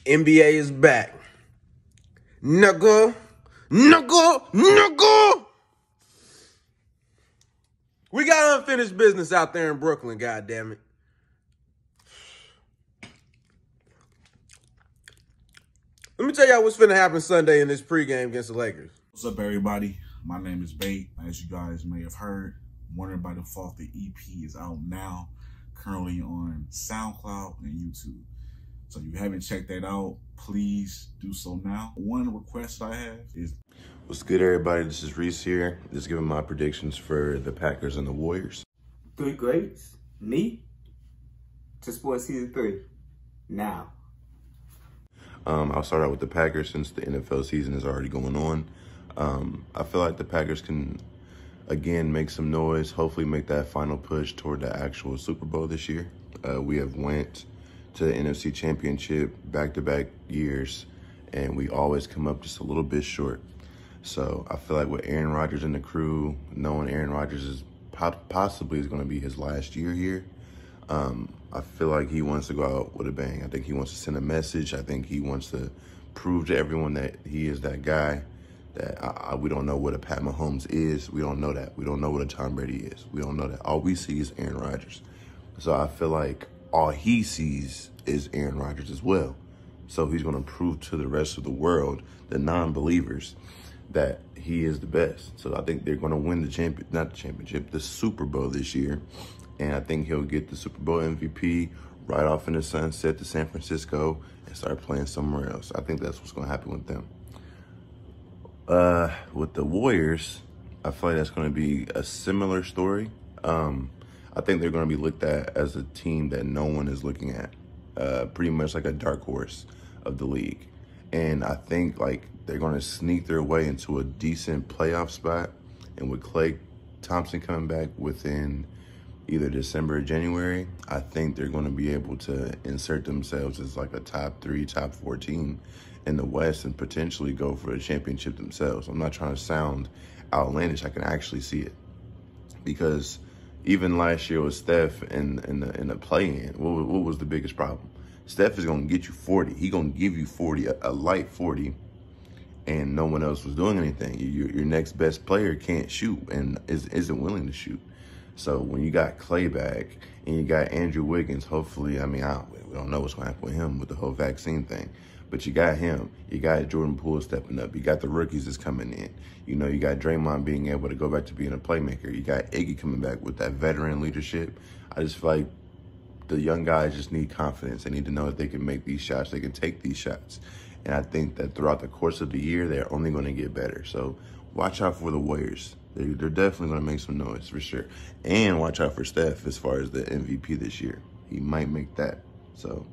NBA is back. Nigga. We got unfinished business out there in Brooklyn, goddammit. Let me tell y'all what's finna happen Sunday in this pregame against the Lakers. What's up, everybody? My name is Bait. As you guys may have heard, Wondering by Default, the EP is out now, currently on SoundCloud and YouTube. So if you haven't checked that out, please do so now. One request I have is... What's good, everybody? This is Reese here. Just giving my predictions for the Packers and the Warriors. 3 grades, me, to sports season 3, now. I'll start out with the Packers since the NFL season is already going on. I feel like the Packers can, again, make some noise, hopefully make that final push toward the actual Super Bowl this year. We have went to the NFC Championship back-to-back years, and we always come up just a little bit short. So I feel like with Aaron Rodgers and the crew, knowing Aaron Rodgers is possibly is going to be his last year here, I feel like he wants to go out with a bang. I think he wants to send a message. I think he wants to prove to everyone that he is that guy. That we don't know what a Pat Mahomes is. We don't know that. We don't know what a Tom Brady is. We don't know that. All we see is Aaron Rodgers. So I feel like all he sees is Aaron Rodgers as well. So he's going to prove to the rest of the world, the non-believers, that he is the best. So I think they're going to win the Super Bowl this year. And I think he'll get the Super Bowl MVP right off in the sunset to San Francisco and start playing somewhere else. I think that's what's going to happen with them. With the Warriors, I feel like that's going to be a similar story. I think they're going to be looked at as a team that no one is looking at. Pretty much like a dark horse of the league. And I think like they're going to sneak their way into a decent playoff spot. And with Klay Thompson coming back within either December or January, I think they're going to be able to insert themselves as like a top 3, top 4 team in the West and potentially go for a championship themselves. I'm not trying to sound outlandish. I can actually see it. Because even last year with Steph in the play-in, what was the biggest problem? Steph is going to get you 40. He's going to give you 40, a light 40, and no one else was doing anything. Your next best player can't shoot and isn't willing to shoot. So when you got Klay back and you got Andrew Wiggins, hopefully, I mean, we don't know what's going to happen with him with the whole vaccine thing. But you got him. You got Jordan Poole stepping up. You got the rookies that's coming in. You know, you got Draymond being able to go back to being a playmaker. You got Iggy coming back with that veteran leadership. I just feel like the young guys just need confidence. They need to know that they can make these shots. They can take these shots. And I think that throughout the course of the year, they're only going to get better. So watch out for the Warriors. They're definitely going to make some noise for sure. And watch out for Steph as far as the MVP this year. He might make that. So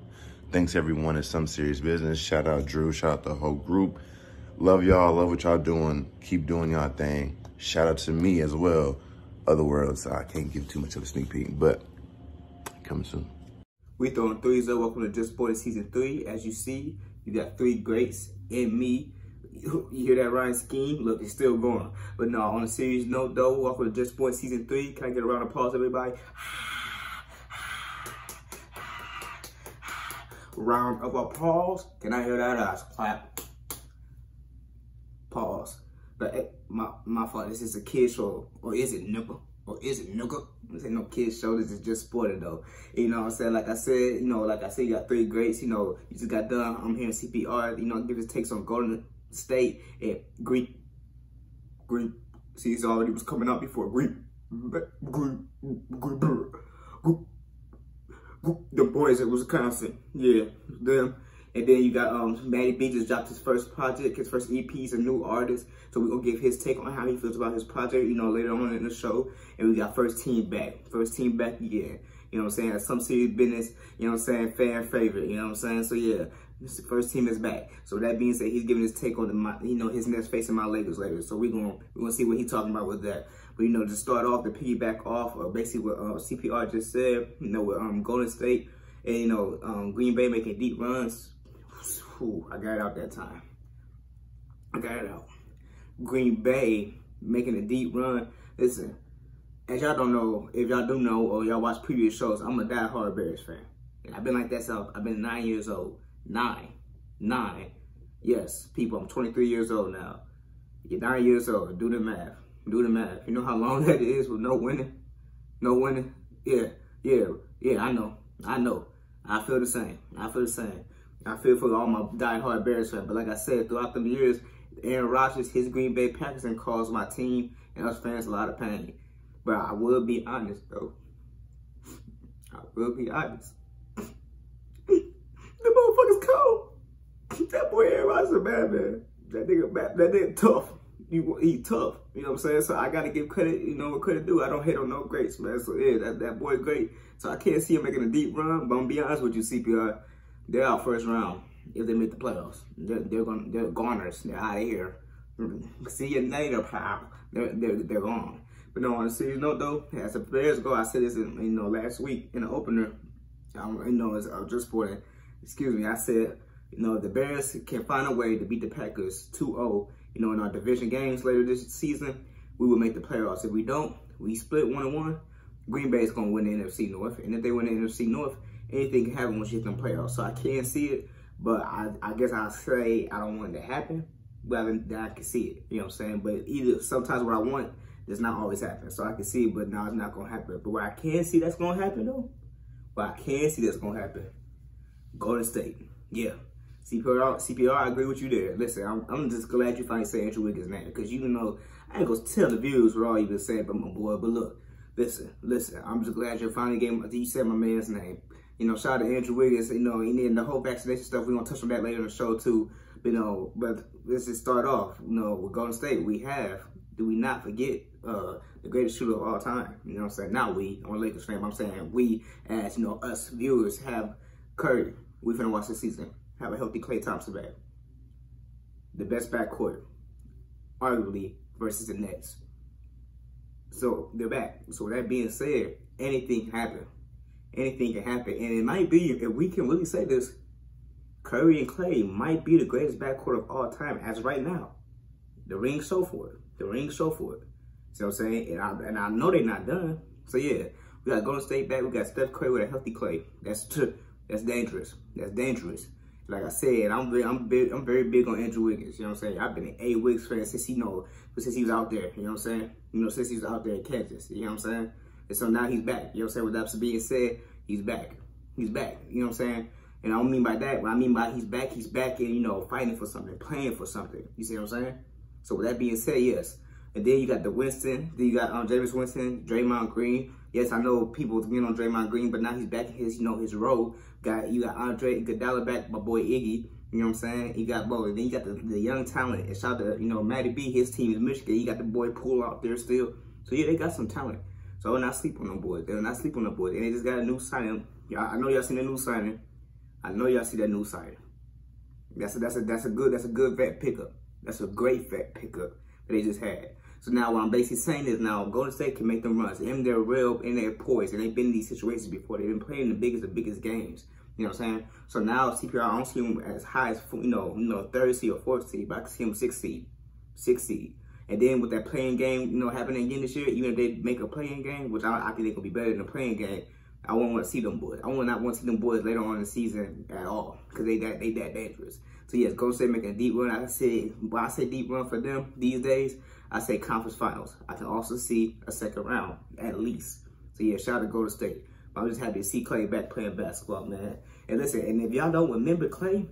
thanks, everyone. It's Sum Serious Business. Shout out Drew. Shout out the whole group. Love y'all. Love what y'all doing. Keep doing y'all thing. Shout out to me as well. Other worlds. I can't give too much of a sneak peek, but coming soon. We throwing threes up. Welcome to Just Sports Season 3. As you see, you got 3 greats and me. You hear that rhyme scheme? Look, it's still going. But no, on a serious note, though, welcome to Just Sports Season 3. Can I get a round of applause, everybody? Round of applause. Can I hear that? Clap. Pause. But my fault. This is a kid show. Or is it, nigga? Or is it, nigga? This ain't no kid show. This is just sporting, though. You know what I'm saying? Like I said, you got 3 greats. You know, you just got done. I'm hearing CPR. You know, give his takes on Golden State and Green. See, he's already was coming out before Green. The boys at Wisconsin, yeah, them. And then you got Matty B just dropped his first project, his first EP. He's a new artist, so we're gonna give his take on how he feels about his project, you know, later on in the show. And we got First Team back again. You know what I'm saying? Some Serious Business, you know what I'm saying? Fan favorite, you know what I'm saying? So yeah, this First Team is back. So that being said, he's giving his take on his next facing my Lakers later. So we're gonna see what he's talking about with that. But, you know, to start off, to piggyback off basically what CPR just said, you know, with Golden State and, you know, Green Bay making deep runs. Whew, I got it out that time. I got it out. Green Bay making a deep run. Listen, as y'all don't know, if y'all do know or y'all watch previous shows, I'm a diehard Bears fan. And I've been like that since I've been 9 years old. 9. 9. Yes, people, I'm 23 years old now. You're 9 years old. Do the math. Do the math. You know how long that is with no winning? No winning? Yeah, I know. I feel the same. I feel for all my diehard Bears fans. But like I said, throughout the years, Aaron Rodgers, his Green Bay Packers, and caused my team and us fans a lot of pain. But I will be honest, though. I will be honest. The motherfucker's cold. That boy Aaron Rodgers is a bad man. That nigga tough. He tough. You know what I'm saying? So I gotta give credit, you know what credit do. I don't hate on no greats, man. So yeah, that boy great. So I can't see him making a deep run, but I'm gonna be honest with you, CPR. They're out first round if they make the playoffs. They're goners. They're out of here. See you later, pal. They're gone. But no, on a serious note though, as the Bears go, I said this in last week in the opener. It's just for that. Excuse me. I said, the Bears can find a way to beat the Packers 2-0. In our division games later this season, we will make the playoffs. If we don't, we split 1-1. Green Bay is gonna win the NFC North, and if they win the NFC North, anything can happen once you hit them playoffs. So I can't see it, but I guess I'll say I don't want it to happen, but I can see it. You know what I'm saying? But either sometimes what I want does not always happen. So I can see it, but now it's not gonna happen. But what I can see that's gonna happen though, Golden State, yeah. CPR, I agree with you there. Listen, I'm just glad you finally say Andrew Wiggins' name, because I ain't gonna tell the viewers what all you've been saying about my boy, but look, listen, I'm just glad you finally you said my man's name. Shout out to Andrew Wiggins, he needed the whole vaccination stuff. We're gonna touch on that later in the show too. But let's just start off, with Golden State, do we not forget the greatest shooter of all time? You know what I'm saying? Not we, on Lakers fan, I'm saying we as, us viewers have Curry. We finna watch this season. Have a healthy Klay Thompson back. The best backcourt, arguably, versus the Nets. So they're back. So with that being said, anything can happen. Anything can happen. And it might be, if we can really say this, Curry and Klay might be the greatest backcourt of all time as right now. The rings show for it. See what I'm saying? And I know they're not done. So yeah, we got Golden State back. We got Steph Curry with a healthy Klay. That's dangerous. Like I said, I'm very big on Andrew Wiggins. You know what I'm saying? I've been an A-Wiggs fan since he was out there. You know what I'm saying? Since he was out there in Kansas. You know what I'm saying? And so now he's back. You know what I'm saying? With that being said, he's back. You know what I'm saying? And I don't mean by that. What I mean by he's back and, fighting for something, playing for something. You see what I'm saying? So with that being said, yes. And then you got then you got Jai'rese Simpson, Draymond Green. Yes, I know people get on Draymond Green, but now he's back in his, his role. You got Andre Iguodala back, my boy Iggy. You know what I'm saying? You got both. And then you got the young talent. And shout out to, Matty B, his team is Michigan. You got the boy Poole out there still. So yeah, they got some talent. So I will not sleep on them boys. They'll not sleep on them boys. And they just got a new signing. I know y'all seen the new signing. I know y'all see that new signing. That's a good vet pickup. That's a great vet pickup that they just had. So now what I'm basically saying is now Golden State can make them runs. And they're real and they're poised. And they've been in these situations before. They've been playing the biggest games. You know what I'm saying? So now CPR, I don't see him as high as, third seed or fourth seed, but I can see him sixth seed. And then with that playing game, happening again this year, even if they make a playing game, which I think they could be better than a playing game, I won't want to see them boys. I will not want to see them boys later on in the season at all, because they that dangerous. So yes, Golden State making a deep run. When I say deep run for them these days, I say conference finals. I can also see a second round at least. So yeah, shout out to Golden State. I'm just happy to see Klay back playing basketball, man. And listen, and if y'all don't remember Klay,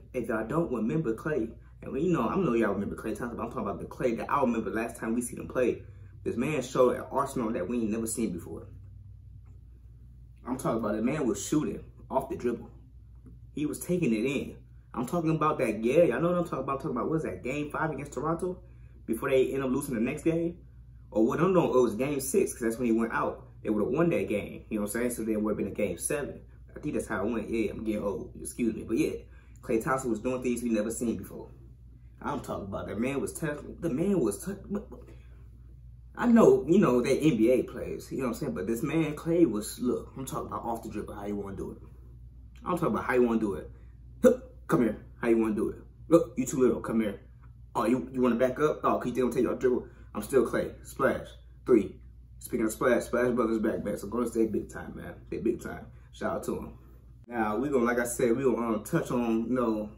and I know y'all remember Klay Thompson, but I'm talking about the Klay that I remember last time we seen him play. This man showed an arsenal that we ain't never seen before. I'm talking about the man was shooting off the dribble. He was taking it in. I'm talking about that, yeah, y'all know what I'm talking about. What was that, game 5 against Toronto? Before they end up losing the next game? Or what, it was game 6, because that's when he went out. They would have won that game, you know what I'm saying? So then it would have been a game 7. I think that's how it went. Yeah, I'm getting old, excuse me. But yeah, Klay Thompson was doing things we never seen before. I'm talking about that man was tough. The man was tough. I know, they NBA players, you know what I'm saying? But this man, Klay, was, look, I'm talking about off the dribble, how you want to do it. I'm talking about how you want to do it. Come here, how you want to do it. Look, you too little, come here. Oh, you want to back up? Oh, can you think I'm taking your dribble? I'm still Klay. Splash. 3. Speaking of Splash Brothers back. So Golden State big time, man. They big time. Shout out to them. Now we gonna, like I said, we gonna touch on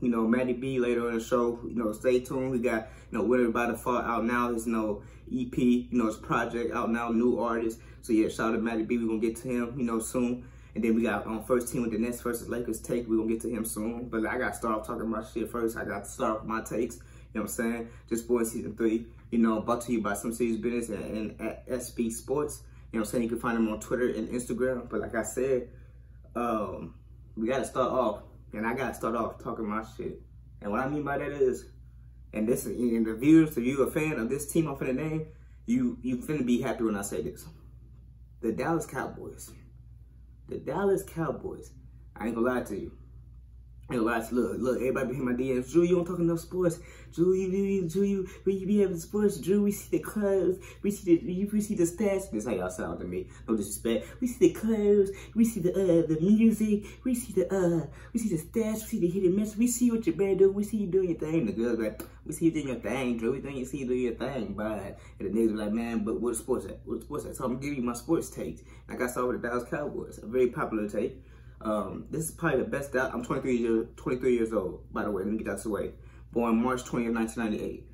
you know Matty B later in the show. You know, stay tuned. We got Winner by Default out now. His EP, his project out now, new artist. So yeah, shout out to Matty B. We gonna get to him soon. And then we got first team with the Nets versus Lakers take. We gonna get to him soon. But I gotta start off talking about shit first. I got to start off my takes. You know what I'm saying? Just Boys Season 3. Brought to you by Sum Serious Bidness and at SB Sports. You know what I'm saying? You can find them on Twitter and Instagram. But like I said, we gotta start off, and I gotta start off talking my shit. And what I mean by that is, and this is, and the viewers, if you're a fan of this team I'm finna name, you finna be happy when I say this. The Dallas Cowboys. The Dallas Cowboys. I ain't gonna lie to you. I ain't gonna lie to you. Look, everybody be hitting my DMs. Drew, you don't talk enough sports. Drew, you be having sports. Drew, we see the clothes. We see the stats. This is how y'all sound to me. No disrespect. We see the clothes. We see the music. We see the stats. We see the hit and miss. We see what your man do. We see you doing your thing. The girls like, we see you doing your thing, Drew. We see you doing your thing. But and the niggas be like, man, but what's sports at? What's sports at? So I'm gonna give you my sports takes. Like I saw with the Dallas Cowboys, a very popular take. This is probably the best. I'm 23 years old, by the way. Let me get that out of the way. Born March 20th, 1998.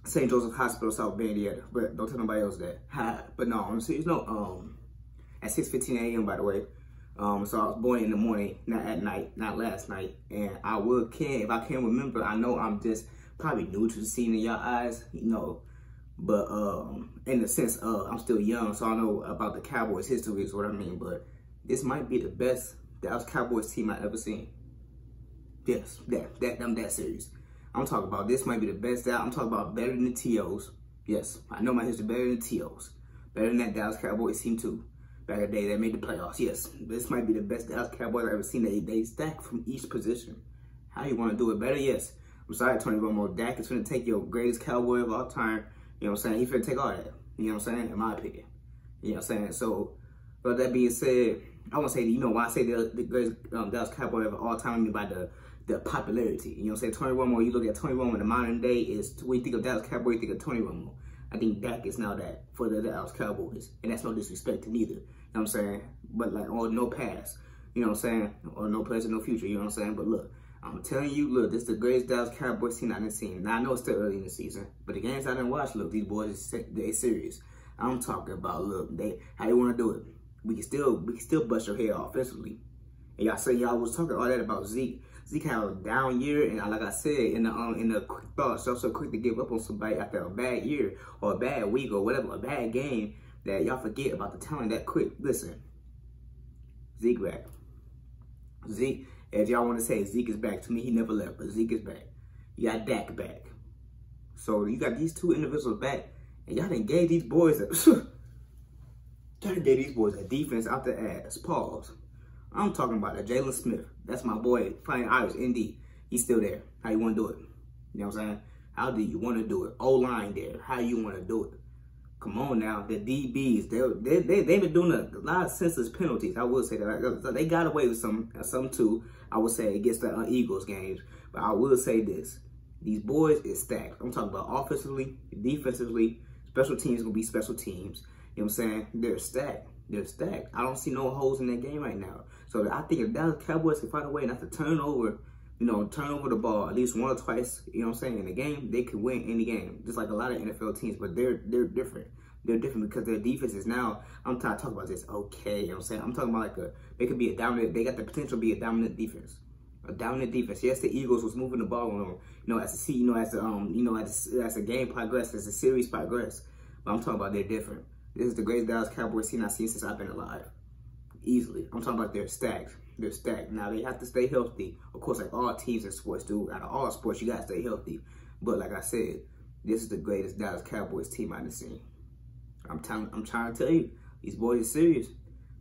St. Joseph Hospital, South Bend, Indiana. But don't tell nobody else that. But no, I'm serious. No, at 6:15 a.m. by the way. So I was born in the morning, not at night, not last night. And if I can remember, I know I'm just probably new to the scene in y'all eyes, But in the sense, I'm still young, so I know about the Cowboys' history is what I mean. But this might be the best Dallas Cowboys team I've ever seen. Yes, I'm that serious. I'm talking about this might be the best. I'm talking about better than the TOs. Yes, I know my history better than the TOs. Better than that Dallas Cowboys team too. Back in the day, they made the playoffs. Yes, this might be the best Dallas Cowboys I've ever seen. They stack from each position. How you want to do it better? Yes. I'm sorry, Tony Romo. Dak is going to take your greatest Cowboy of all time. You know what I'm saying? He's going to take all that. You know what I'm saying? In my opinion. You know what I'm saying? So, but that being said, I want to say, why I say the greatest Dallas Cowboy of all time, I mean by the popularity. You know what I'm saying? Tony Romo, you look at Tony Romo in the modern day, is when you think of Dallas Cowboy, you think of Tony Romo. I think Dak is now that for the Dallas Cowboys. And that's no disrespect to neither. You know what I'm saying? But like, or no past. You know what I'm saying? Or no present, no future. You know what I'm saying? But look, I'm telling you, look, this is the greatest Dallas Cowboys team I done seen. Now, I know it's still early in the season, but the games I done watched, look, these boys, they serious. I'm talking about, look, how you want to do it. We can still bust your head offensively. And y'all was talking all that about Zeke. Zeke had a down year, and like I said in the quick thoughts, so quick to give up on somebody after a bad year or a bad week or whatever, a bad game, that y'all forget about the talent that quick. Listen, Zeke back. Zeke, as y'all want to say, Zeke is back. To me, he never left, but Zeke is back. You got Dak back. So you got these two individuals back, and y'all done gave these boys a defense out the ass. Pause. I'm talking about Jai'rese Smith. That's my boy, playing Irish, ND. He's still there. How you want to do it? You know what I'm saying? How do you want to do it? O-line there. How you want to do it? Come on now. The DBs, they've been doing a lot of senseless penalties. I will say that. They got away with some too, I would say, against the Eagles games. But I will say this. These boys is stacked. I'm talking about offensively, defensively. Special teams going to be special teams. You know what I'm saying? They're stacked. They're stacked. I don't see no holes in that game right now. So I think if Dallas Cowboys can find a way not to turn over the ball at least one or twice, you know what I'm saying, in the game, they could win any game. Just like a lot of NFL teams, but they're different. They're different because their defense is now, I'm trying to talk about this, okay, you know what I'm saying? I'm talking about they could be a dominant, they got the potential to be a dominant defense. A dominant defense. Yes, the Eagles was moving the ball on them, as the game progressed, as the series progressed. But I'm talking about they're different. This is the greatest Dallas Cowboys team I've seen since I've been alive. Easily. I'm talking about they're stacked. They're stacked. Now, they have to stay healthy. Of course, like all teams in sports do. Out of all sports, you got to stay healthy. But like I said, this is the greatest Dallas Cowboys team I've seen. I'm trying to tell you, these boys are serious.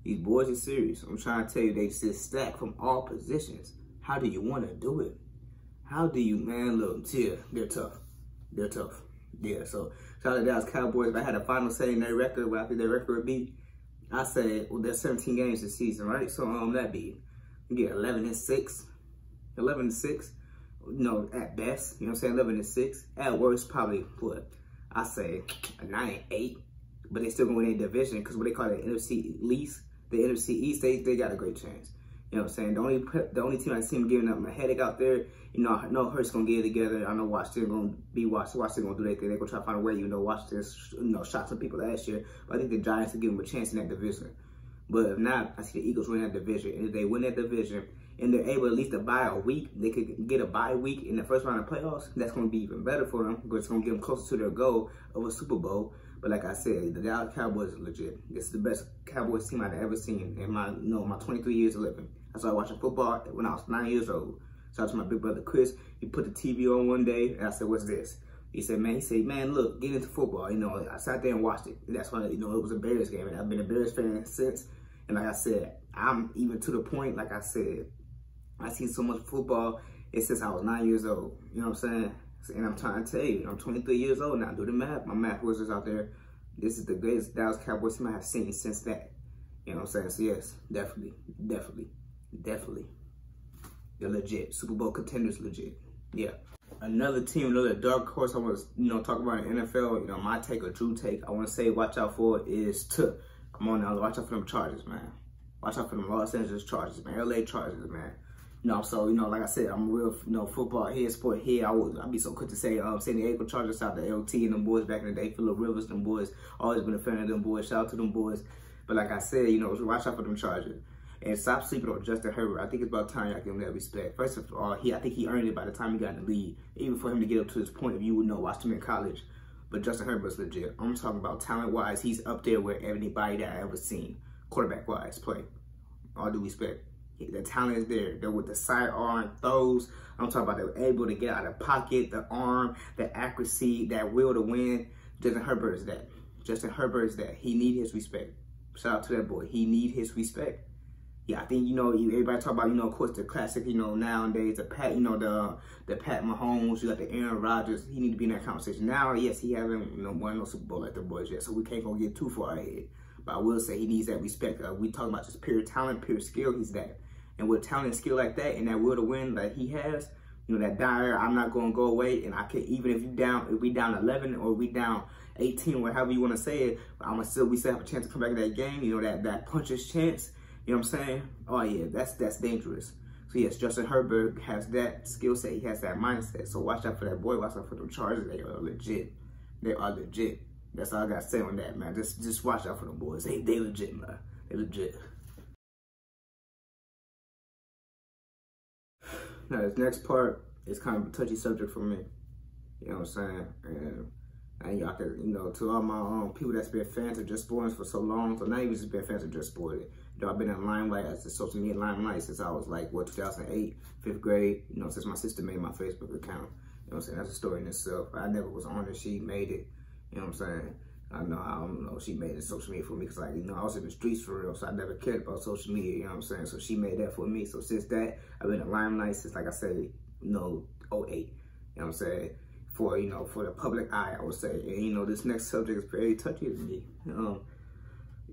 These boys are serious. I'm trying to tell you, they just stacked from all positions. How do you want to do it? How do you, man, look, yeah, they're tough. They're tough. Yeah, so shout out to Dallas Cowboys. If I had a final say in their record, what I think their record would be, I say, well, there's 17 games this season, right? So that'd be, you get 11-6, 11-6, at best, you know what I'm saying, 11-6. At worst, probably what I say a 9-8, but they still gonna win their division because what they call the NFC East, they got a great chance. You know what I'm saying? The only team I see him giving up a headache out there, you know, I know Hurts gonna get it together. I know Washington gonna be Washington gonna do their thing. They're gonna try to find a way, even though Washington, you know, shot some people last year. But I think the Giants will give them a chance in that division. But if not, I see the Eagles win that division. And if they win that division and they're able at least to buy a week, they could get a bye week in the first round of playoffs, that's gonna be even better for them because it's gonna get them closer to their goal of a Super Bowl. But like I said, the Dallas Cowboys are legit. This is the best Cowboys team I've ever seen in my, you know, my 23 years of living. I started watching football when I was 9 years old. Shout out to my big brother Chris. He put the TV on one day, and I said, "What's this?" He said, "Man, look, get into football." You know, I sat there and watched it. And that's why, you know, it was a Bears game, and I've been a Bears fan since. And like I said, I'm even to the point, like I said, I've seen so much football since I was 9 years old. You know what I'm saying? And I'm trying to tell you, I'm 23 years old now. Do the math. My math wizards out there. This is the greatest Dallas Cowboys team I have seen since that. You know what I'm saying? So yes, definitely. They're legit. Super Bowl contenders, legit. Yeah. Another team, another dark horse I want to, you know, talk about in the NFL, you know, my take or Drew take, I want to say watch out for is come on now, watch out for them Chargers, man. Watch out for them Los Angeles Chargers, man. LA Chargers, man. You know, so, you know, like I said, I'm a real, you know, football head, sport head. I'd be so quick to say, San Diego Chargers, shout out to LT and them boys back in the day, Phillip Rivers, them boys. Always been a fan of them boys. Shout out to them boys. But like I said, you know, watch out for them Chargers. And stop sleeping on Justin Herbert. I think it's about time y'all give him that respect. First of all, I think he earned it by the time he got in the league. Even for him to get up to this point, if you would know, watched him in college. But Justin Herbert's legit. I'm talking about talent-wise, he's up there with anybody that I ever seen. Quarterback-wise, play. All due respect. The talent is there. They're with the sidearm throws. I'm talking about they're able to get out of the pocket, the arm, the accuracy, that will to win. Justin Herbert is that. Justin Herbert is that. He need his respect. Shout out to that boy. He need his respect. Yeah, I think, you know, everybody talk about, you know, of course, the classic, you know, nowadays, the Pat Mahomes, you got the Aaron Rodgers. He need to be in that conversation. Now, yes, he haven't, you know, won no Super Bowl like the boys yet, so we can't go get too far ahead. But I will say he needs that respect. We talking about just pure talent, pure skill, he's that. And with talent and skill like that and that will to win that he has, you know, that dire, I'm not going to go away, and I can, even if we down 11 or we down 18, whatever you want to say it, we still have a chance to come back in that game, you know, that puncher's chance. You know what I'm saying? Oh, yeah, that's dangerous. So, yes, Justin Herbert has that skill set. He has that mindset. So, watch out for that boy. Watch out for them Chargers. They are legit. They are legit. That's all I got to say on that, man. Just watch out for them boys. They legit, man. They legit. Now, this next part is kind of a touchy subject for me. You know what I'm saying? And y'all can, you know, to all my people that's been fans of Just Sporting for so long, so not even just been fans of Just Sporting. You know, I've been in limelight as the social media limelight since I was like, 2008, 5th grade, you know, since my sister made my Facebook account. You know what I'm saying? That's a story in itself. I never was on it. She made it. You know what I'm saying? I don't know, she made it social media for me because, like, you know, I was in the streets for real, so I never cared about social media, you know what I'm saying? So she made that for me. So since that, I've been in limelight since, like I said, you know, 08. You know what I'm saying? For, you know, for the public eye, I would say. And, you know, this next subject is very touchy to me.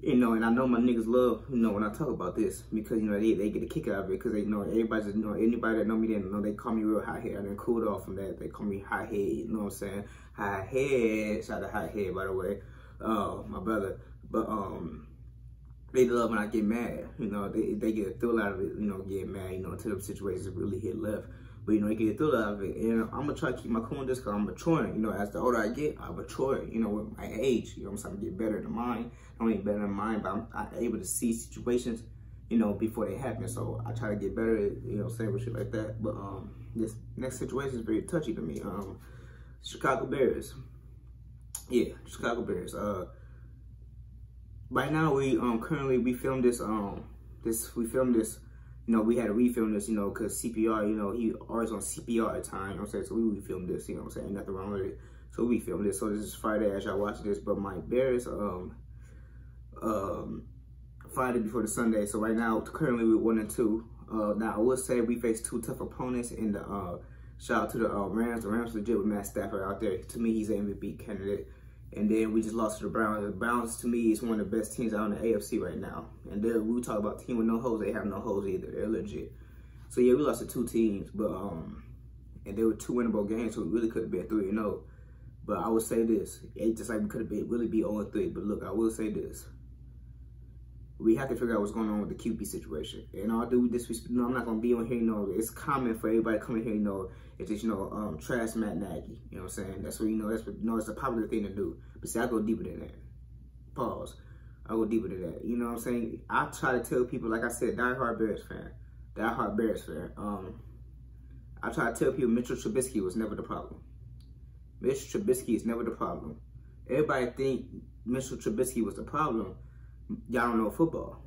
You know, and I know my niggas love, you know, when I talk about this because, you know, they get a kick out of it because they, you know, everybody just, you know, anybody that know me, they know they call me real hot head. I done cooled off from that. They call me hot head, you know what I'm saying? Hot head, shout out to hot head, by the way, my brother. But, they love when I get mad, you know, they get a thrill out of it, you know, getting mad, you know, until the situations really hit left. But, you know, they get a thrill out of it. And I'm going to try to keep my cool just because I'm maturing. You know, as the older I get, I'm maturing, you know, with my age. You know, I'm starting to get better in the mind. I don't get better in the mind, but I'm able to see situations, you know, before they happen. So I try to get better at, you know, saying shit like that. But this next situation is very touchy to me. Chicago Bears. Yeah, Chicago Bears. Right now, we filmed this, you know, we had to refilm this, you know, because CPR, you know, he always on CPR at time, you know what I'm saying? So we refilmed this, you know what I'm saying? Nothing wrong with it. So we filmed this. So this is Friday as y'all watch this. But my Bears, Friday before the Sunday. So right now, currently we're 1-2. Now, I will say we faced two tough opponents in the, shout out to the Rams. The Rams legit with Matt Stafford out there. To me, he's an MVP candidate. And then we just lost to the Browns. The Browns, to me, is one of the best teams out in the AFC right now. And we talk about team with no holes. They have no holes either. They're legit. So, yeah, we lost to two teams. But, and they were two winnable games, so we really could have been 3-0. But I would say this. It's just like we could have been really be 0-3. But, look, I will say this. we have to figure out what's going on with the QB situation. And all due disrespect, I'm not gonna be on here. It's common for everybody coming here. It's just trash Matt Nagy. You know what I'm saying? That's what it's a popular thing to do. But see, I go deeper than that. Pause. I go deeper than that. You know what I'm saying? I try to tell people, like I said, diehard Bears fan. I try to tell people Mitchell Trubisky was never the problem. Mitchell Trubisky is never the problem. Everybody think Mitchell Trubisky was the problem. Y'all don't know football.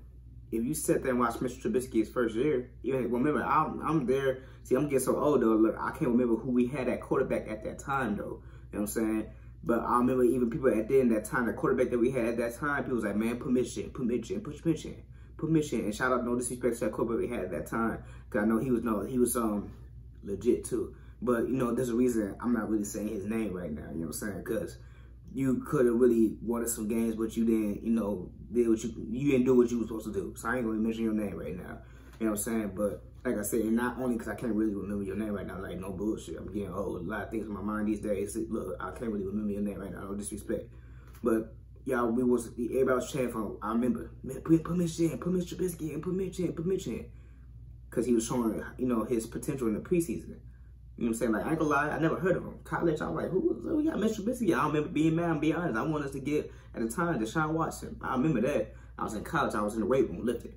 If you sit there and watch Mitchell Trubisky his first year, remember, I'm there. See, I'm getting so old, though. Look, I can't remember who we had at quarterback at that time, though. You know what I'm saying? But I remember even people at that time, the quarterback that we had at that time, people was like, man, put Mitch in. And shout out, no disrespect to that quarterback we had at that time. Because I know he was legit, too. But, there's a reason I'm not really saying his name right now. You know what I'm saying? Because you could have really wanted some games, but you didn't, you didn't do what you were supposed to do. So I ain't going to mention your name right now. You know what I'm saying? But like I said, and not only because I can't really remember your name right now, like no bullshit. I'm getting old. A lot of things in my mind these days. Look, I can't really remember your name right now. No disrespect. But y'all, everybody was chanting for, I remember, man, put Mitch in, put Mitch Trubisky in, put Mitch in. Because he was showing, his potential in the preseason. You know what I'm saying? Like, I ain't gonna lie, I never heard of him. College, I was like, who got Mitch Trubisky? I don't remember being mad, I'm being honest. I wanted us to get, at the time, Deshaun Watson. I remember that. I was in college, I was in the weight room lifting.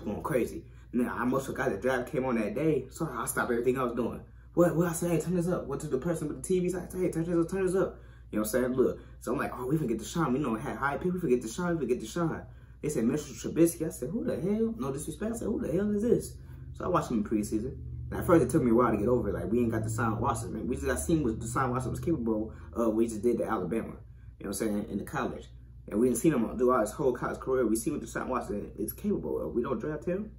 Going crazy. Now, I must forgot the draft came on that day, so I stopped everything I was doing. What I say, hey, turn this up. Went to the person with the TV, said, hey, turn this up. You know what I'm saying? Look, so I'm like, oh, we forget Deshaun. We had high people, we forget Deshaun. They said, Mitchell Trubisky. I said, who the hell? No disrespect. I said, who the hell is this? So I watched him in preseason. And at first, it took me a while to get over it. Like, we ain't got Deshaun Watson, man. We just got seen what Deshaun Watson was capable of. We just did to Alabama. You know what I'm saying? In the college. And we didn't see him do all his whole college career. We see what Deshaun Watson is capable of. We don't draft him.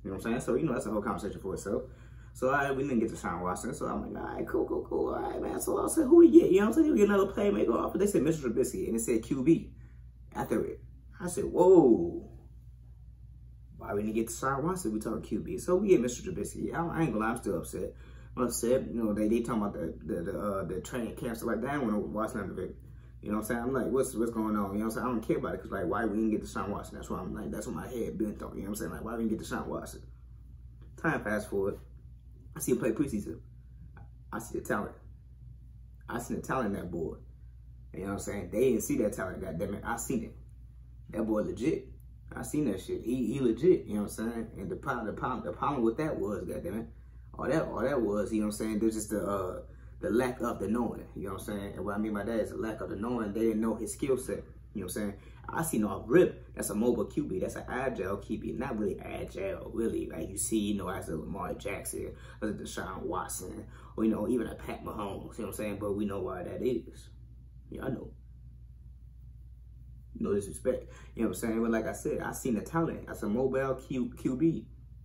You know what I'm saying? So, that's a whole conversation for itself. So, all right, we didn't get Deshaun Watson. So, I'm like, all right, cool. All right, man. So, I said, who we get? You know what I'm saying? We get another playmaker off. But they said Mr. Trubisky. And it said QB after it. I said, whoa. Why we didn't get Deshaun Watson? We talking QB. So, we get Mr. Trubisky. I ain't gonna lie. I'm still upset. I'm upset. They talking about the training camps like that. I want to watch none of it. You know what I'm saying? I'm like, what's going on? You know what I'm saying? I don't care about it because, like, why we didn't get Deshaun Watson? That's why I'm like, that's what my head bent on. You know what I'm saying? Like, why we didn't get Deshaun Watson? Time fast forward. I see him play preseason. I see the talent. I seen the talent in that boy. You know what I'm saying? They didn't see that talent, goddammit. I seen it. That boy legit. I seen that shit. He legit. You know what I'm saying? And the problem with that was, goddammit, all that was, you know what I'm saying? There's just the lack of the knowing, you know what I'm saying? And what I mean by that is the lack of the knowing. They didn't know his skill set, you know what I'm saying? I seen off rip, that's a mobile QB, that's an agile QB, not really agile, really. Like you see, as a Lamar Jackson, as a Deshaun Watson, or, even a Pat Mahomes, you know what I'm saying? But we know why that is. Yeah, I know. No disrespect, you know what I'm saying? But like I said, I seen the talent. That's a mobile QB.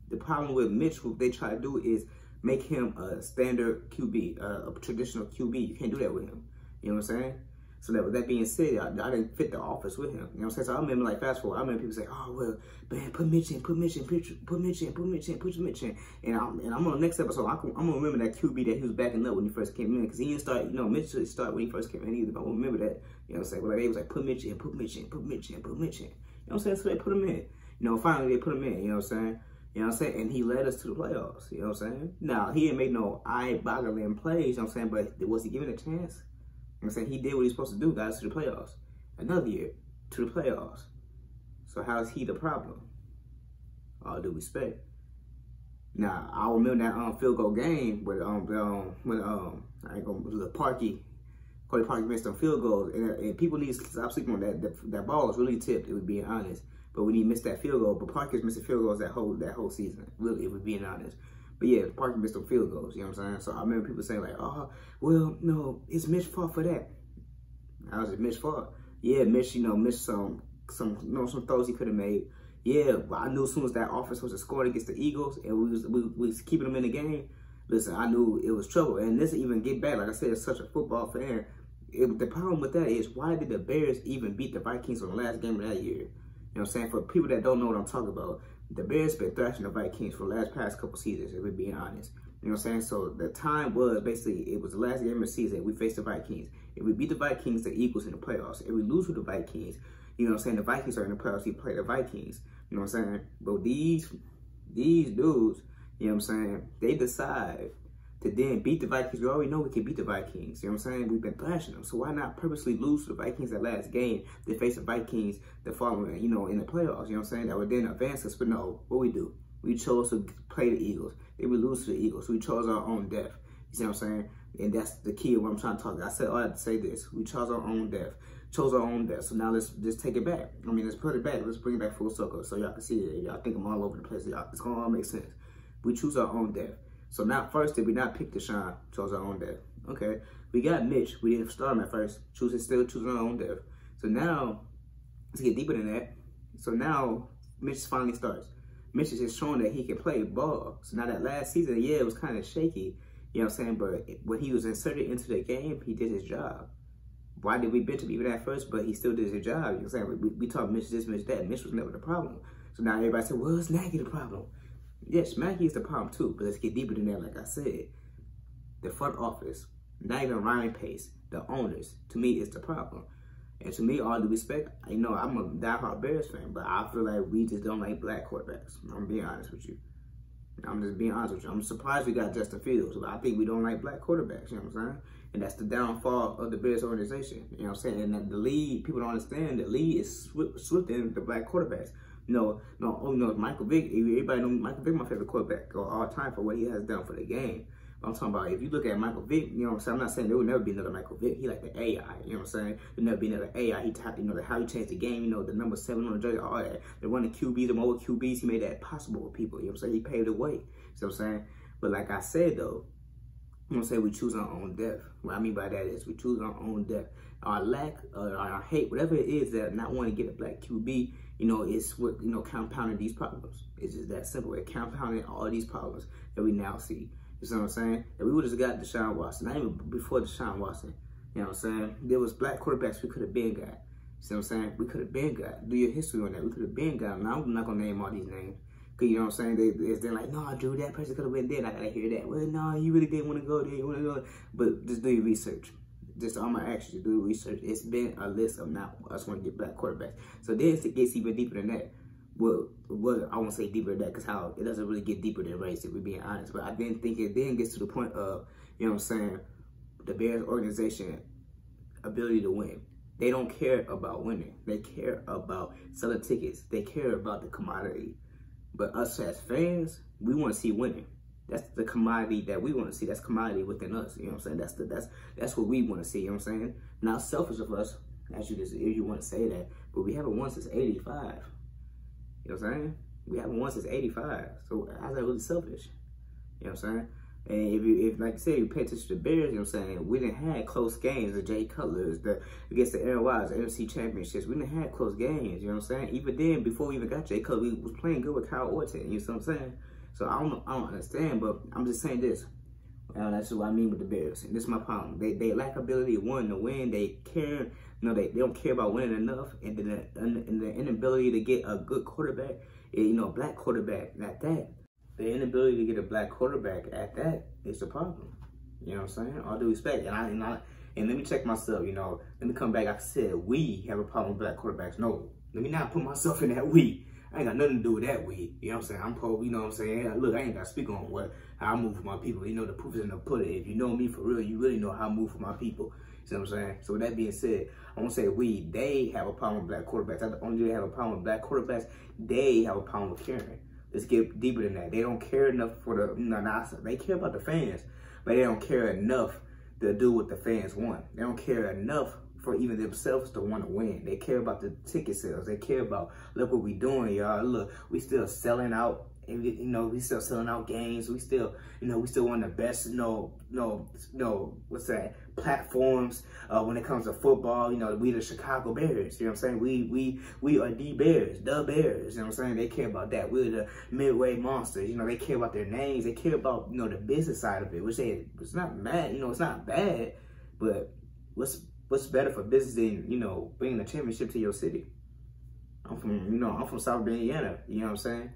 The problem with Mitch, what they try to do is make him a standard QB, a traditional QB. You can't do that with him. You know what I'm saying? So with that being said, I didn't fit the office with him. You know what I'm saying? So I remember, like, fast forward, I remember people say, oh, well, man, put Mitch in. And I'm on the next episode, I'm going to remember that QB that he was backing up when he first came in. Because he didn't start, Mitch didn't start when he first came in either. But I'm going to remember that. You know what I'm saying? But like, they was like, put Mitch in. You know what I'm saying? So they put him in. Finally they put him in. You know what I'm saying? You know what I'm saying? And he led us to the playoffs. You know what I'm saying? Now, he didn't make no eye-boggling plays, you know what I'm saying? But was he given a chance? You know what I'm saying? He did what he's supposed to do, got us to the playoffs. Another year, to the playoffs. So how is he the problem? All due respect. Now, I remember that field goal game where Cody Parkey missed some field goals. And people need to stop sleeping on that. That ball was really tipped, if we're being honest. But when he missed that field goal, but Parker's missing field goals that whole season, really, if we're being honest. But yeah, Parker missed some field goals, you know what I'm saying? So I remember people saying like, oh, well, no, it's Mitch's fault for that. How is it Mitch's fault? Yeah, Mitch, missed some throws he could have made. Yeah, but I knew as soon as that offense was scored against the Eagles and we was keeping them in the game, listen, I knew it was trouble. And this even get back, like I said, as such a football fan, the problem with that is, why did the Bears even beat the Vikings on the last game of that year? You know what I'm saying? For people that don't know what I'm talking about, the Bears been thrashing the Vikings for the past couple seasons, if we're being honest. You know what I'm saying? So the time was basically, it was the last game of the season, we faced the Vikings. If we beat the Vikings, the Eagles in the playoffs. If we lose with the Vikings, You know what I'm saying? The Vikings are in the playoffs. He played the Vikings. You know what I'm saying? But these dudes, you know what I'm saying, they decide to then beat the Vikings. We already know we can beat the Vikings. You know what I'm saying? We've been thrashing them. So why not purposely lose to the Vikings that last game to face the Vikings the following, you know, in the playoffs? You know what I'm saying? That would then advance us. But no, what we do? We chose to play the Eagles. They would lose to the Eagles. So we chose our own death. You see what I'm saying? And that's the key of what I'm trying to talk about. I said, I have to say this. We chose our own death. Chose our own death. So now let's just take it back. I mean, let's put it back. Let's bring it back full circle so y'all can see it. Y'all think I'm all over the place. It's going to all make sense. We choose our own death. So now first did we not pick Deshaun, chose our own death. Okay. We got Mitch. We didn't start him at first. Still choosing our own death. So now, let's get deeper than that. So now Mitch finally starts. Mitch is just showing that he can play ball. So now that last season, yeah, it was kind of shaky. You know what I'm saying? But when he was inserted into the game, he did his job. Why did we bench him even at first? But he still did his job. You know what I'm saying? We talk Mitch this, Mitch that. Mitch was never the problem. So now everybody said, well, it's Nagy the problem. Yes, Nagy is the problem too. But let's get deeper than that. Like I said, the front office, not even Ryan Pace, the owners, to me, is the problem. And to me, all due respect, you know, I'm a diehard Bears fan, but I feel like we just don't like black quarterbacks. I'm being honest with you. I'm just being honest with you. I'm surprised we got Justin Fields, but I think we don't like black quarterbacks, you know what I'm saying? And that's the downfall of the Bears organization, you know what I'm saying? And the league, people don't understand, the league is swifting the black quarterbacks. You know, Michael Vick, everybody knows Michael Vick, my favorite quarterback of all time for what he has done for the game. But I'm talking about, if you look at Michael Vick, you know what I'm saying? I'm not saying there will never be another Michael Vick. He like the AI, you know what I'm saying? There'll never be another AI. You know, how he changed the game, you know, the number 7 on the jersey, all that. The running QBs, the mobile QBs, he made that possible with people, you know what I'm saying? He paved the way, you know what I'm saying? But like I said, though, I'm gonna say we choose our own death. What I mean by that is we choose our own death. Our lack, our hate, whatever it is that not wanting to get a black QB, you know, is what, you know, compounding these problems. It's just that simple. It compounding all these problems that we now see. You see what I'm saying? If we would have got Deshaun Watson, not even before Deshaun Watson, you know what I'm saying? There was black quarterbacks we could have been got. You see what I'm saying? We could have been got. Do your history on that. We could have been got. Now, I'm not going to name all these names. Cause you know what I'm saying? They're like, no, Drew, that person could have been there. I gotta hear that. Well, no, you really didn't want to go there. You want to go. But just do your research. Just, I'm going to ask you to do your research. It's been a list of not us want to get black quarterbacks. So then it gets even deeper than that. Well, I won't say deeper than that because how it doesn't really get deeper than race, if we're being honest. But I didn't think it then gets to the point of, you know what I'm saying, the Bears organization ability to win. They don't care about winning. They care about selling tickets. They care about the commodity. But us as fans, we want to see winning. That's the commodity that we want to see. That's commodity within us. You know what I'm saying? That's what we want to see. You know what I'm saying? Not selfish of us, if you want to say that. But we haven't won since '85. You know what I'm saying? We haven't won since '85. So how's that really selfish? You know what I'm saying? And if like I said, you pay attention to the Bears, you know what I'm saying? We didn't have close games, the Jay Cutlers, against the Aaron Rodgers, the NFC Championships. We didn't have close games, you know what I'm saying? Even then, before we even got Jay Cutler, we was playing good with Kyle Orton, you know what I'm saying? So I don't understand, but I'm just saying this. That's what I mean with the Bears. And this is my problem. They lack ability, one, to win. They care, you know, they don't care about winning enough. And then the inability to get a good quarterback, you know, a black quarterback at that. The inability to get a black quarterback at that is the problem. You know what I'm saying? All due respect. And let me check myself, you know. Let me come back. I said we have a problem with black quarterbacks. No. Let me not put myself in that we. I ain't got nothing to do with that we. You know what I'm saying? I'm pro, you know what I'm saying? Look, I ain't got to speak on how I move for my people. You know, the proof is in the pudding. If you know me for real, you really know how I move for my people. You see what I'm saying? So with that being said, I want to say they have a problem with black quarterbacks. Not only do they have a problem with black quarterbacks, they have a problem with caring. Let's get deeper than that. They don't care enough for the, you know, they care about the fans, but they don't care enough to do what the fans want. They don't care enough for even themselves to want to win. They care about the ticket sales. They care about, look what we doing, y'all. Look, we still selling out. You know, we still selling out games. We still, you know, we still one of the best, what's that, platforms when it comes to football. You know, we the Chicago Bears. You know what I'm saying? We are the Bears, the Bears. You know what I'm saying? They care about that. We're the Midway Monsters. You know, they care about their names. They care about, you know, the business side of it, which it's not bad. You know, it's not bad, but what's better for business than, you know, bringing a championship to your city? I'm from South Bend, Indiana. You know what I'm saying?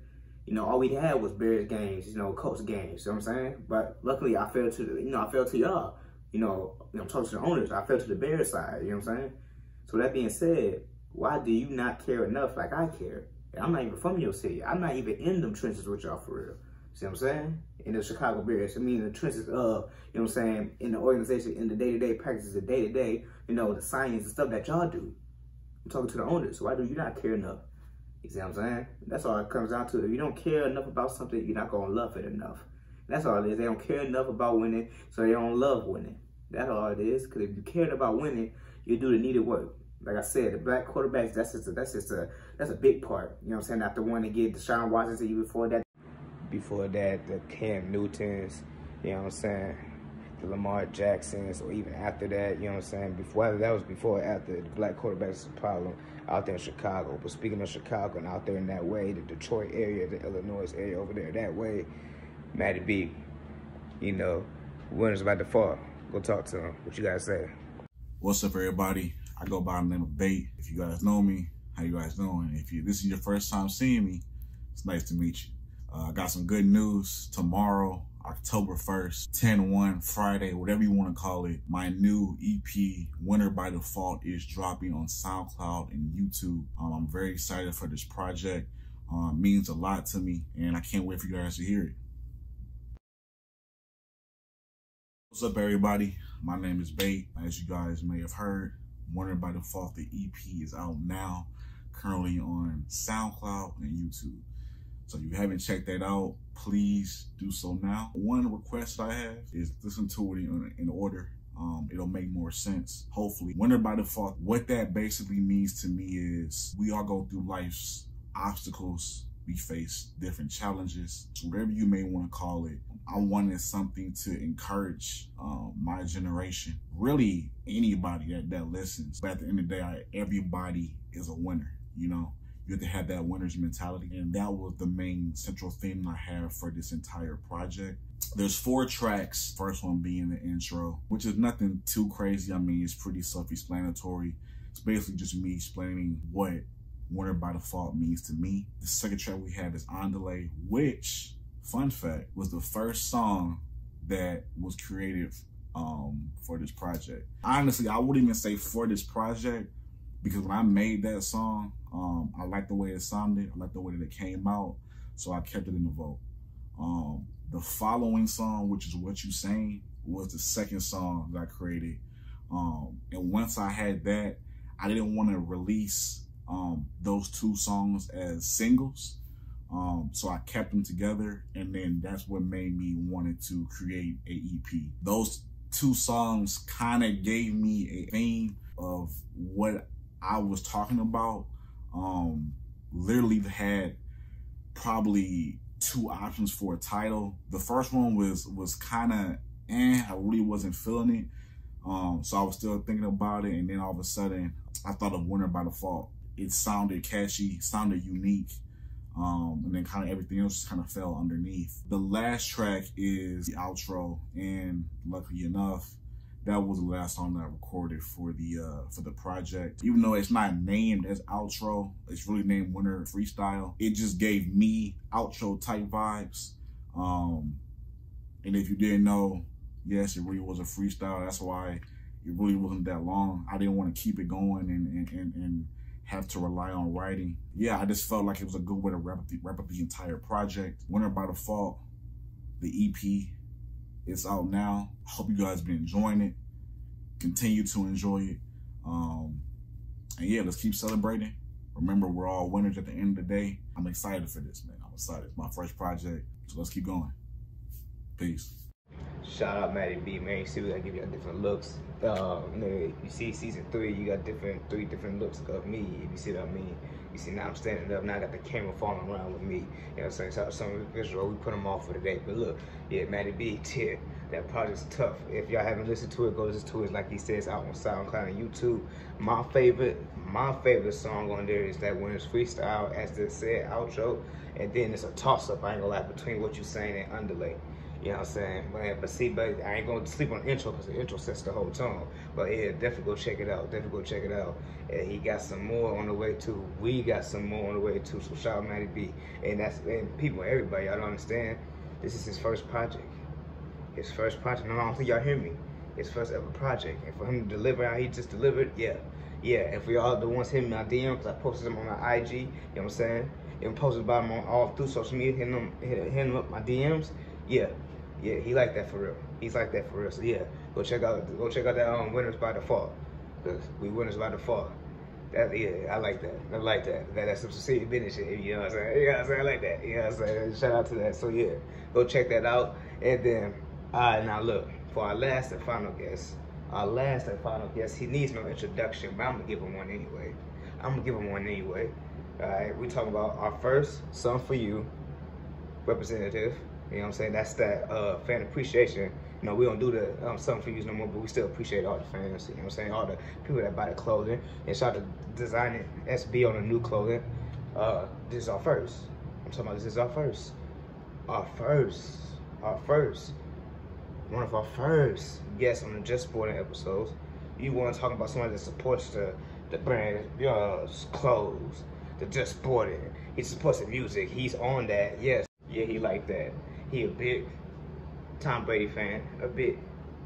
You know, all we had was Bears games, you know, Colts games, you know what I'm saying? But luckily I fell to y'all. You know, I'm talking to the owners. I fell to the Bears side, you know what I'm saying? So that being said, Why do you not care enough like I care? And I'm not even from your city. I'm not even in them trenches with y'all for real. See what I'm saying? In the Chicago Bears. I mean, the trenches of, you know what I'm saying, in the organization, in the day-to-day practices, the day-to-day, you know, the science and stuff that y'all do. I'm talking to the owners. So why do you not care enough? You see what I'm saying? That's all it comes down to. If you don't care enough about something, you're not going to love it enough. That's all it is. They don't care enough about winning, so they don't love winning. That's all it is. Because if you cared about winning, you do the needed work. Like I said, the black quarterbacks, that's a big part. You know what I'm saying? After one to get Deshaun Watson, even before that, the Cam Newtons, you know what I'm saying? The Lamar Jacksons, or even after that, you know what I'm saying? Before that was before or after, the black quarterbacks was a problem out there in Chicago. But speaking of Chicago and out there in that way, the Detroit area, the Illinois area over there that way, Matty B, you know, winners by default. Go talk to him. What you gotta say? What's up, everybody? I go by the name of Bait. If you guys know me, how you guys doing? If this is your first time seeing me, it's nice to meet you. I got some good news. Tomorrow, October 1st, 10/1, Friday, whatever you want to call it, my new EP, Winner by Default, is dropping on SoundCloud and YouTube. I'm very excited for this project. It means a lot to me, and I can't wait for you guys to hear it. What's up, everybody? My name is Bait. As you guys may have heard, Winner by Default, the EP, is out now, currently on SoundCloud and YouTube. So if you haven't checked that out, please do so now. One request I have is listen to it in order. It'll make more sense, hopefully. Winner by Default, what that basically means to me is we all go through life's obstacles. We face different challenges, whatever you may want to call it. I wanted something to encourage my generation, really anybody that listens. But at the end of the day, everybody is a winner, you know? You have to have that winner's mentality. And that was the main central theme I have for this entire project. There's 4 tracks, first one being the intro, which is nothing too crazy. I mean, it's pretty self-explanatory. It's basically just me explaining what Winner by Default means to me. The second track we have is On Delay, which, fun fact, was the first song that was created for this project. Honestly, I wouldn't even say for this project, because when I made that song, I liked the way it sounded. I liked the way that it came out, so I kept it in the vote. The following song, which is What You Saying, was the second song that I created. And once I had that, I didn't want to release those 2 songs as singles. So I kept them together, and then that's what made me wanted to create a EP. Those 2 songs kind of gave me a theme of what I was talking about. Literally had probably 2 options for a title. The first one was kind of I really wasn't feeling it. So I was still thinking about it, and then all of a sudden I thought of Winner by Default. It sounded catchy, sounded unique, and then kind of everything else just kind of fell underneath. The last track is the outro, and luckily enough, that was the last song that I recorded for the project. Even though it's not named as outro, it's really named Winner Freestyle. It just gave me outro type vibes. And if you didn't know, yes, it really was a freestyle. That's why it really wasn't that long. I didn't want to keep it going and have to rely on writing. Yeah, I just felt like it was a good way to wrap up the entire project. Winner by Default, the EP, it's out now. I hope you guys been enjoying it. Continue to enjoy it. And yeah, let's keep celebrating. Remember, we're all winners at the end of the day. I'm excited for this, man. I'm excited. It's my first project, so let's keep going. Peace. Shout out Matty B, man. You see, we gotta give you different looks. You see, season 3, you got 3 different looks of me, if you see what I mean. You see, now I'm standing up, now I got the camera falling around with me. You know what I'm saying? So some visual, we put them off for the day. But look, yeah, Matty B, that project's tough. If y'all haven't listened to it, go listen to it. Like he says, out on SoundCloud and YouTube. My favorite song on there is that Winner's Freestyle, as they said, outro. And then it's a toss-up, I ain't gonna lie, between What You Saying and Underlay. You know what I'm saying? But I ain't gonna sleep on the intro because the intro sets the whole tone. But yeah, definitely go check it out. Definitely go check it out. And he got some more on the way too. We got some more on the way too. So shout out Matty B. And people, everybody, y'all don't understand. This is his first project. His first project. No, I don't think y'all hear me. his first ever project. And for him to deliver how he just delivered, yeah. And for y'all the ones hitting my DM, because I posted them on my IG, you know what I'm saying? And posted about him on all through social media, hitting him up my DMs, yeah, he like that for real. He's like that for real. So yeah, go check out that Winners by Default. Because we winners by default. I like that. That's some serious business shit, you know what I'm saying? You know what I'm saying? I like that. You know what I'm saying? Shout out to that. So yeah, go check that out. And then, now look, for our last and final guest, he needs no introduction, but I'm gonna give him one anyway. Alright, we talking about our first Sum For You representative. You know what I'm saying? That's that fan appreciation. You know, we don't do the Sum For Yous no more, but we still appreciate all the fans. You know what I'm saying? All the people that buy the clothing. And shout out to Designing SB on the new clothing. This is our first. I'm talking about this is our first. One of our first guests on the Just Sporting episodes. You want to talk about somebody that supports the brand, clothes, the Just Sporting. He supports the music. He's on that. Yes. Yeah, he like that. He a big Tom Brady fan, a big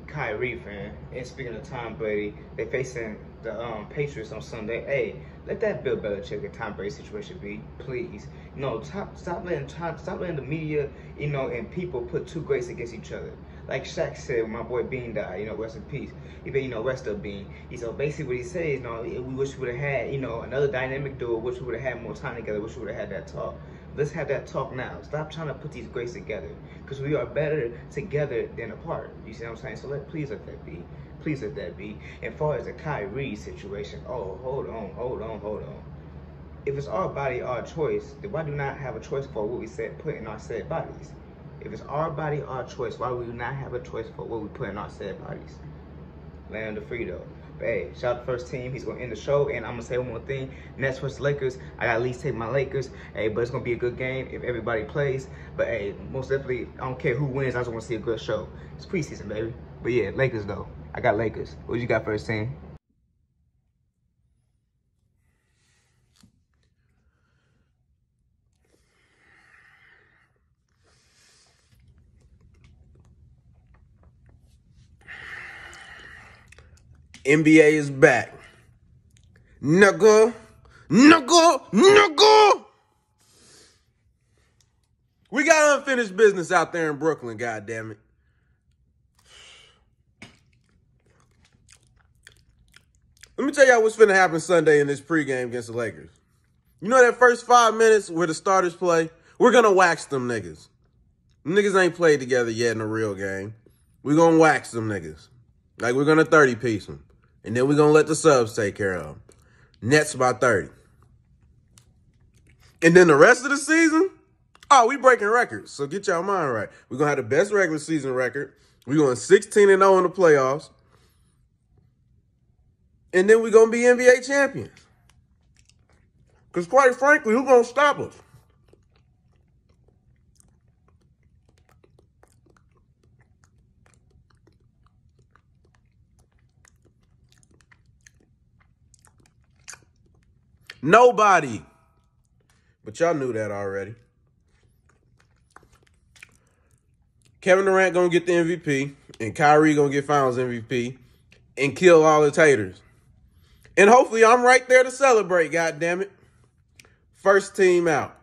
Kyrie fan. And speaking of Tom Brady, they facing the Patriots on Sunday. Hey, let that Bill Belichick and Tom Brady situation be, please. You know, stop letting the media, you know, and people put two greats against each other. Like Shaq said when my boy Bean died, you know, rest in peace. He said, you know, rest up Bean. So basically what he says, you know, we wish we would have had, you know, another dynamic duo, wish we would have had more time together, wish we would have had that talk. Let's have that talk now. Stop trying to put these greats together, because we are better together than apart. You see what I'm saying? So please let that be. Please let that be. And as far as the Kyrie situation, oh, hold on. If it's our body, our choice, then why do not have a choice for what we put in our said bodies? If it's our body, our choice, why would we not have a choice for what we put in our said bodies? Land of free though. But hey, shout out to first team. He's gonna end the show, and I'm gonna say one more thing. Nets versus Lakers. I gotta at least take my Lakers. Hey, but it's gonna be a good game if everybody plays. But hey, most definitely, I don't care who wins. I just wanna see a good show. It's preseason, baby. But yeah, Lakers though. I got Lakers. What you got first team? NBA is back. Nigga. We got unfinished business out there in Brooklyn, goddammit. Let me tell y'all what's finna happen Sunday in this pregame against the Lakers. You know that first 5 minutes where the starters play? We're gonna wax them niggas. Them niggas ain't played together yet in a real game. We're gonna wax them niggas. Like, we're gonna 30-piece them. And then we're going to let the subs take care of them. Nets by 30. And then the rest of the season, oh, we breaking records. So get y'all mind right. We're going to have the best regular season record. We're going 16-0 in the playoffs. And then we're going to be NBA champions. Because quite frankly, who's going to stop us? Nobody. But y'all knew that already. Kevin Durant gonna get the MVP, and Kyrie gonna get Finals MVP, and kill all his haters. And hopefully I'm right there to celebrate, goddammit. First team out.